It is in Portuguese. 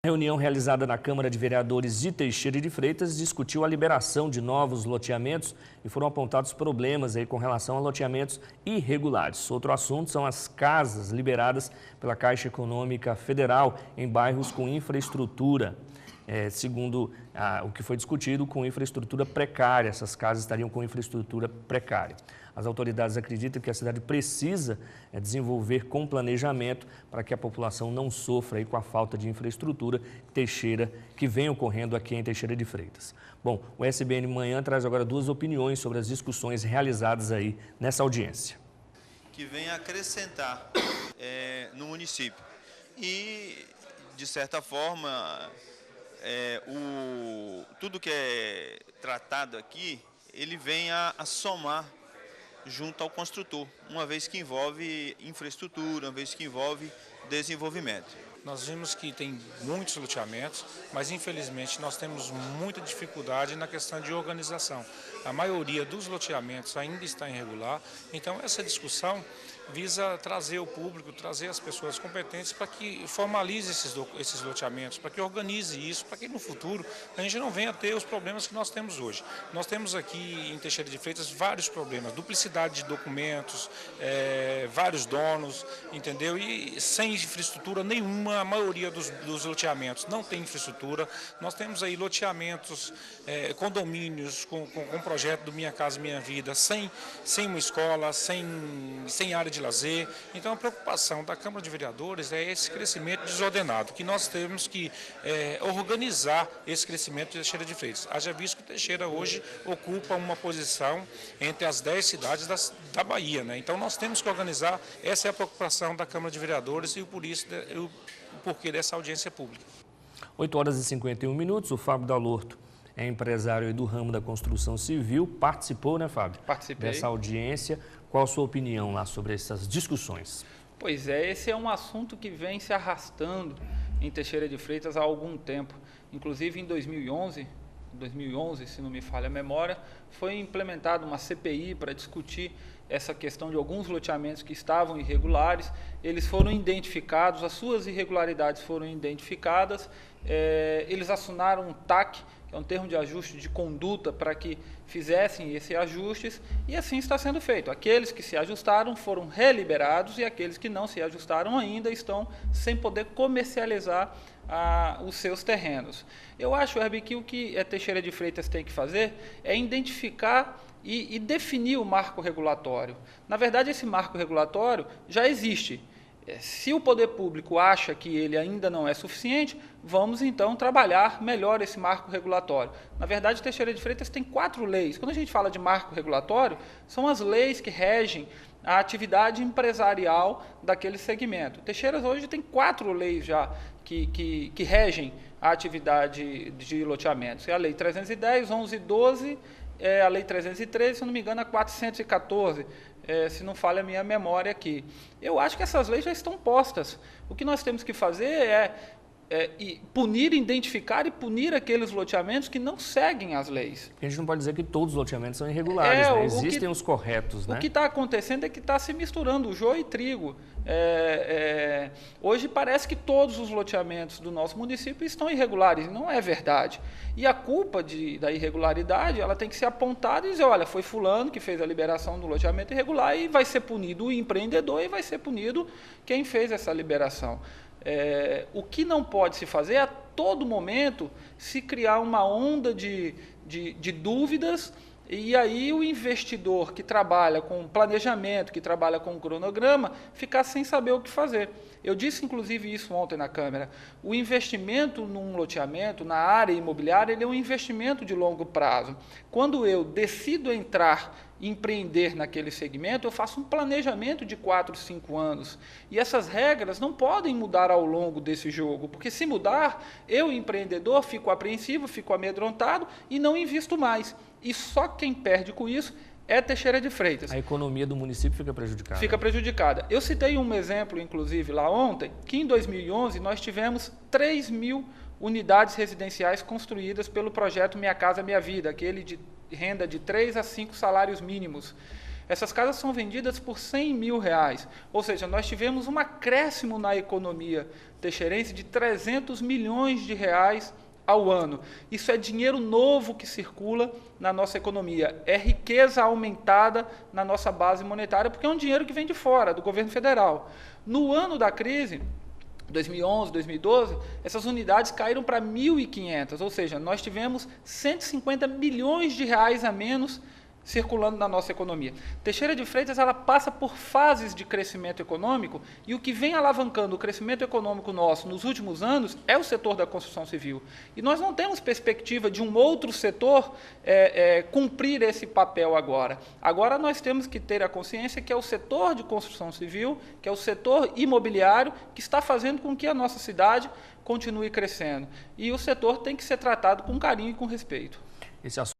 A reunião realizada na Câmara de Vereadores de Teixeira de Freitas discutiu a liberação de novos loteamentos e foram apontados problemas aí com relação a loteamentos irregulares. Outro assunto são as casas liberadas pela Caixa Econômica Federal em bairros com infraestrutura. Segundo o que foi discutido, com infraestrutura precária. Essas casas estariam com infraestrutura precária. As autoridades acreditam que a cidade precisa desenvolver com planejamento para que a população não sofra aí com a falta de infraestrutura que vem ocorrendo aqui em Teixeira de Freitas. Bom, o SBN Manhã traz agora duas opiniões sobre as discussões realizadas aí nessa audiência. Que vem acrescentar no município e, de certa forma, tudo que é tratado aqui, ele vem a somar junto ao construtor, uma vez que envolve infraestrutura, uma vez que envolve desenvolvimento. Nós vimos que tem muitos loteamentos, mas infelizmente nós temos muita dificuldade na questão de organização. A maioria dos loteamentos ainda está irregular, então essa discussão visa trazer o público, trazer as pessoas competentes para que formalize esses loteamentos, para que organize isso, para que no futuro a gente não venha ter os problemas que nós temos hoje. Nós temos aqui em Teixeira de Freitas vários problemas, duplicidade de documentos, vários donos, entendeu? E sem infraestrutura nenhuma, a maioria dos loteamentos não tem infraestrutura. Nós temos aí loteamentos, condomínios com projeto do Minha Casa Minha Vida, sem uma escola, sem área de lazer. Então a preocupação da Câmara de Vereadores é esse crescimento desordenado, que nós temos que organizar esse crescimento de Teixeira de Freitas. Haja visto que Teixeira hoje ocupa uma posição entre as 10 cidades da Bahia, né? Então nós temos que organizar, essa é a preocupação da Câmara de Vereadores e por isso o porquê dessa audiência pública. 8h51, o Fábio Dalorto é empresário do ramo da construção civil, participou, né, Fábio? Participei. Dessa audiência. Qual a sua opinião lá sobre essas discussões? Pois é, esse é um assunto que vem se arrastando em Teixeira de Freitas há algum tempo. Inclusive em 2011, se não me falha a memória, foi implementada uma CPI para discutir essa questão de alguns loteamentos que estavam irregulares. Eles foram identificados, as suas irregularidades foram identificadas, eles assinaram um TAC, que é um termo de ajuste de conduta, para que fizessem esses ajustes, e assim está sendo feito. Aqueles que se ajustaram foram reliberados e aqueles que não se ajustaram ainda estão sem poder comercializar os seus terrenos. Eu acho, Herbie, que o que a Teixeira de Freitas tem que fazer é identificar e definir o marco regulatório. Na verdade, esse marco regulatório já existe. Se o poder público acha que ele ainda não é suficiente, vamos então trabalhar melhor esse marco regulatório. Na verdade, Teixeira de Freitas tem 4 leis. Quando a gente fala de marco regulatório, são as leis que regem a atividade empresarial daquele segmento. Teixeira hoje tem 4 leis já que regem a atividade de loteamentos. É a Lei 310, 1112, a Lei 313, se não me engano, a 414, se não falha a minha memória aqui. Eu acho que essas leis já estão postas. O que nós temos que fazer é identificar e punir aqueles loteamentos que não seguem as leis. A gente não pode dizer que todos os loteamentos são irregulares, né? Existem os corretos, né? O que está acontecendo é que está se misturando o joio e trigo. Hoje parece que todos os loteamentos do nosso município estão irregulares, e não é verdade. E a culpa da irregularidade, ela tem que ser apontada e dizer, olha, foi fulano que fez a liberação do loteamento irregular e vai ser punido o empreendedor e vai ser punido quem fez essa liberação. O que não pode se fazer é a todo momento se criar uma onda de dúvidas, e aí o investidor que trabalha com planejamento, que trabalha com cronograma, ficar sem saber o que fazer. Eu disse, inclusive, isso ontem na Câmara. O investimento num loteamento, na área imobiliária, ele é um investimento de longo prazo. Quando eu decido empreender naquele segmento, eu faço um planejamento de 4, 5 anos. E essas regras não podem mudar ao longo desse jogo, porque se mudar, eu, empreendedor, fico apreensivo, fico amedrontado e não invisto mais. E só quem perde com isso é Teixeira de Freitas. A economia do município fica prejudicada. Fica prejudicada. Eu citei um exemplo, inclusive, lá ontem, que em 2011 nós tivemos 3.000 unidades residenciais construídas pelo projeto Minha Casa Minha Vida, aquele de renda de 3 a 5 salários mínimos. Essas casas são vendidas por R$100 mil, ou seja, nós tivemos um acréscimo na economia teixeirense de R$300 milhões ao ano. Isso é dinheiro novo que circula na nossa economia, é riqueza aumentada na nossa base monetária, porque é um dinheiro que vem de fora, do governo federal. No ano da crise, 2011, 2012, essas unidades caíram para 1.500, ou seja, nós tivemos R$150 milhões a menos circulando na nossa economia. Teixeira de Freitas ela passa por fases de crescimento econômico e o que vem alavancando o crescimento econômico nosso nos últimos anos é o setor da construção civil. E nós não temos perspectiva de um outro setor cumprir esse papel agora. Agora nós temos que ter a consciência que é o setor de construção civil, que é o setor imobiliário, que está fazendo com que a nossa cidade continue crescendo. E o setor tem que ser tratado com carinho e com respeito. Esse assunto